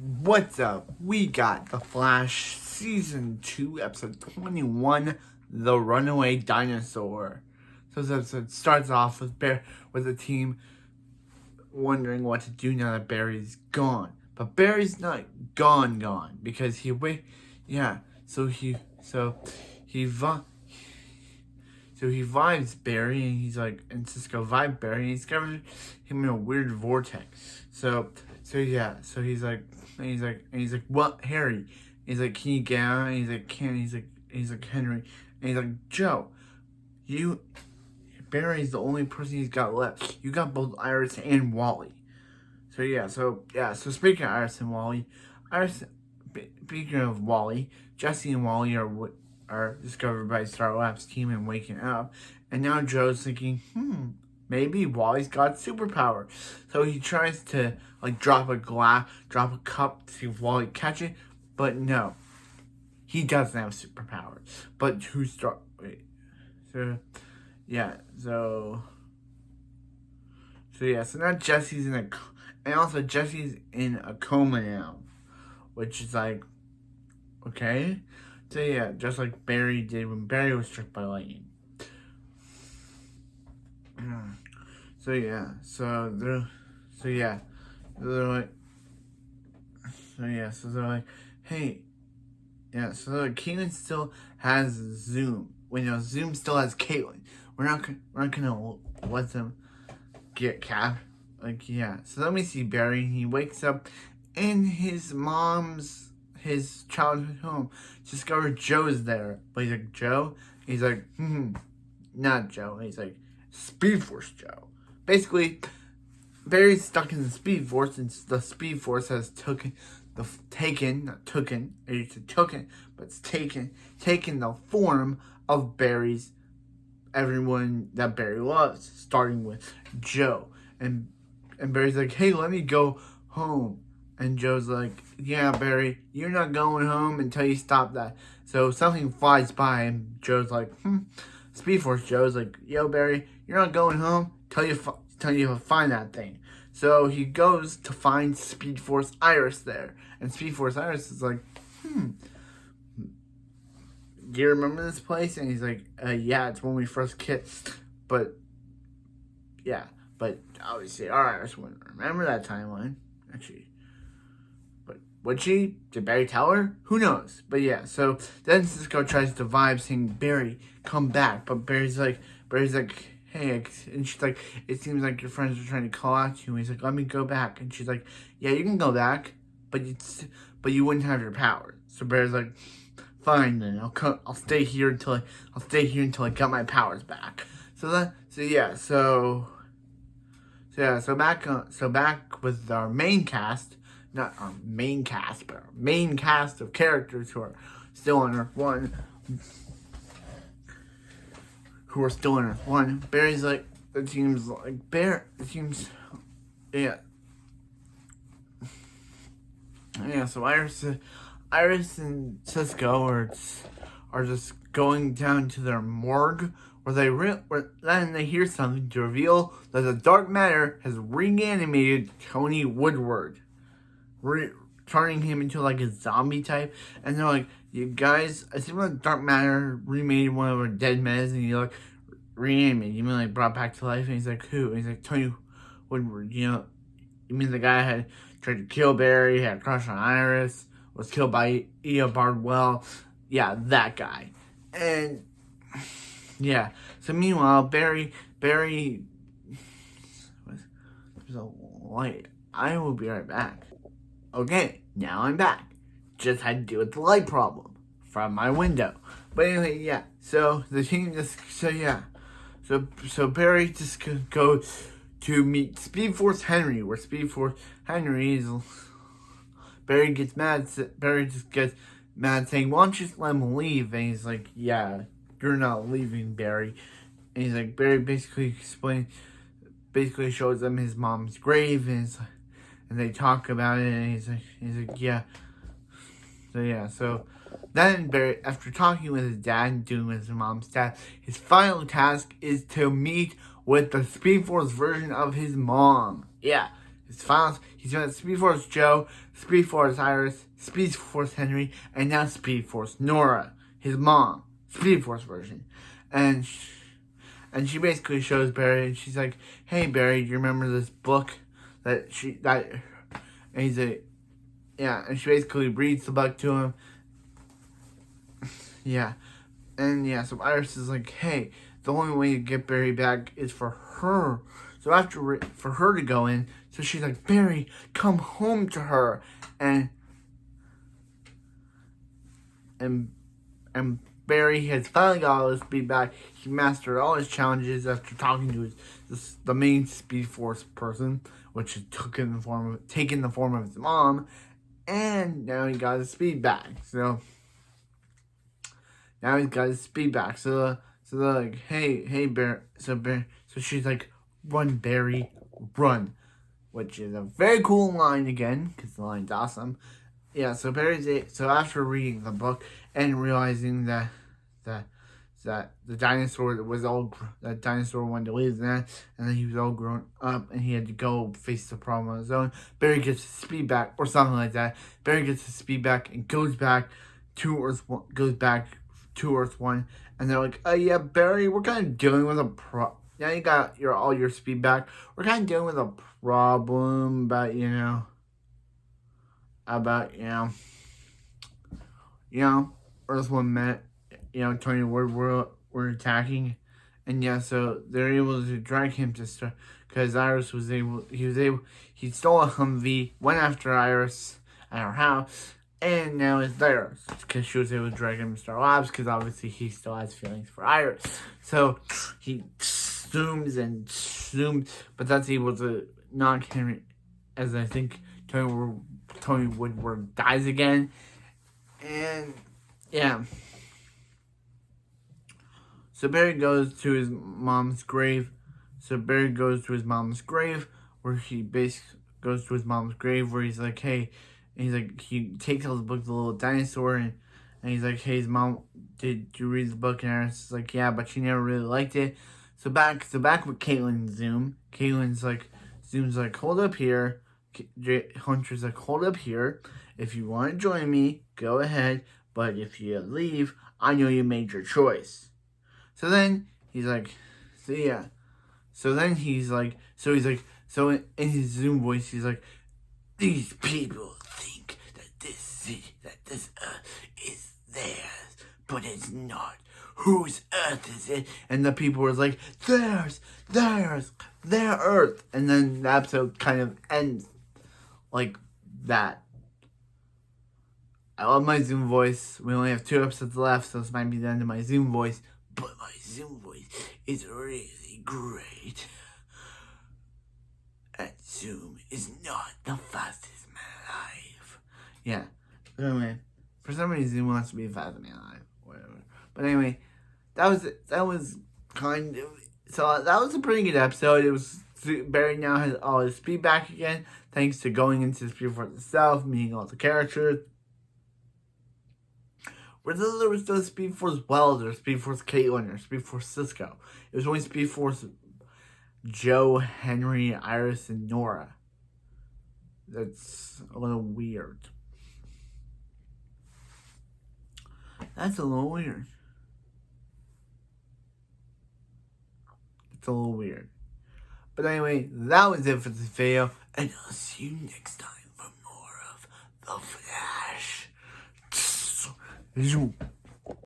What's up? We got The Flash Season 2, Episode 21, The Runaway Dinosaur. So this episode starts off with the team wondering what to do now that Barry's gone. But Barry's not gone because he vibes Barry, and he's like, and Cisco vibe Barry, and he discovers him in a weird vortex. So he's like, what, Harry? He's like, can you get out? And he's like, can? He's like, Henry. And he's like, Joe, Barry's the only person he's got left. You got both Iris and Wally. So speaking of Iris and Wally, speaking of Wally, Jesse and Wally are discovered by Star Labs team and waking up. And now Joe's thinking, maybe Wally's got superpower. So he tries to drop a cup to see if Wally catch it, but no, he doesn't have superpower. But so now Jesse's Jesse's in a coma now, which is like, okay. So yeah, just like Barry did when Barry was struck by lightning. So they're like, hey, yeah. So Caitlin still has Zoom. Zoom still has Caitlin. We're not gonna let them get Cap. So let me see Barry. He wakes up in his childhood home. Discovered Joe's there. But he's like, Joe? He's like, not Joe. He's like, Speed Force Joe. Basically, Barry's stuck in the Speed Force, and the Speed Force has taken the form of everyone that Barry loves, starting with Joe. And Barry's like, hey, let me go home. And Joe's like, yeah, Barry, you're not going home until you stop that. So something flies by, and Joe's like, Speed Force Joe's like, yo, Barry, you're not going home till you find that thing. So he goes to find Speed Force Iris there. And Speed Force Iris is like, do you remember this place? And he's like, yeah, it's when we first kissed. But obviously our Iris wouldn't remember that timeline. Actually. But would she? Did Barry tell her? Who knows? But yeah, so then Cisco tries to vibe saying, Barry, come back. But Barry's like, hey, and she's like, it seems like your friends are trying to call out to you. And he's like, let me go back. And she's like, yeah, you can go back, but you wouldn't have your power. So Barry's like, fine then, I'll stay here until I got my powers back. So back with our main cast, not our main cast, but our main cast of characters who are still on Earth 1. Barry's like, so Iris and Cisco are just going down to their morgue, where then they hear something to reveal that the dark matter has reanimated Tony Woodward, turning him into like a zombie type. And they're like, you guys, I see when the dark matter remade one of our dead men, and he like reanimated. You mean like brought back to life? And he's like, who? And he's like, Tony Woodward. You mean the guy had tried to kill Barry, had a crush on Iris, was killed by Ea Bardwell. Yeah, that guy. And yeah. So meanwhile, Barry there's a light. I will be right back. Okay, now I'm back. Just had to deal with the light problem from my window. But anyway, yeah. So the team So Barry just goes to meet Speed Force Henry, where Speed Force Henry is. Barry gets mad. Barry just gets mad, saying, "Why don't you just let him leave?" And he's like, "Yeah, you're not leaving, Barry." And he's like, Barry basically shows them his mom's grave, and they talk about it. And he's like, yeah. So then Barry, after talking with his dad and doing with his mom's dad, his final task is to meet with the Speed Force version of his mom. Yeah. his finals. He's got Speed Force Joe, Speed Force Iris, Speed Force Henry, and now Speed Force Nora, his mom, Speed Force version. And she basically shows Barry, and she's like, "Hey Barry, do you remember this book and he's like, yeah, and she basically reads the book to him. Yeah. And yeah, so Iris is like, "Hey, the only way to get Barry back is for her." So for her to go in, so she's like, "Barry, come home to her." And Barry has finally got all his speed back. He mastered all his challenges after talking to the main Speed Force person, which is taken the form of his mom, and now he got his speed back. So now he's got his speed back. So they're like, "Hey, Barry." So she's like, "Run, Barry, run," which is a very cool line again, because the line's awesome. Yeah, so so after reading the book and realizing that the dinosaur that dinosaur wanted to leave that, and then he was all grown up and he had to go face the problem on his own, Barry gets his speed back, or something like that. Barry gets his speed back and goes back to Earth 1, and they're like, "Oh yeah, Barry, we're kind of dealing with a now you got all your speed back. We're kind of dealing with a problem about Earth 1 met, Tony Wood were attacking, and yeah, so they're able to drag him to start, because Iris he stole a Humvee, went after Iris at her house, and now it's theirs, because she was able to drag him to Star Labs, because obviously he still has feelings for Iris. So he zooms, but that's able to knock Henry, as I think Tony Woodward dies again. And yeah, so Barry goes to his mom's grave. Where he basically goes to his mom's grave, where he's like, "Hey," and he's like, he takes out the book, The Little Dinosaur, and he's like, "Hey, his mom, did you read the book?" And Iris is like, "Yeah, but she never really liked it." So back with Caitlin Zoom. Caitlin's like, Zoom's like, "Hold up here." Hunter's like, "Hold up here. If you want to join me, go ahead. But if you leave, I know you made your choice." So then he's like, so yeah. So then he's like, so in his Zoom voice, he's like, "These people think that this Earth is theirs, but it's not. Whose Earth is it?" And the people were like, "Theirs, their Earth." And then the episode kind of ends like that. I love my Zoom voice. We only have 2 episodes left, so this might be the end of my Zoom voice. But my Zoom voice is really great. And Zoom is not the fastest man alive. Yeah. But anyway, for some reason, Zoom wants to be the fastest man alive. Whatever. But anyway, that was kind of... So that was a pretty good episode. It was... Barry now has all his speed back again, thanks to going into the Speed Force itself, meeting all the characters. Where there was no Speed Force Wells, or Speed Force Caitlin, or Speed Force Cisco. It was only Speed Force Joe, Henry, Iris, and Nora. That's a little weird. That's a little weird. It's a little weird. But anyway, that was it for this video, and I'll see you next time for more of The Flash.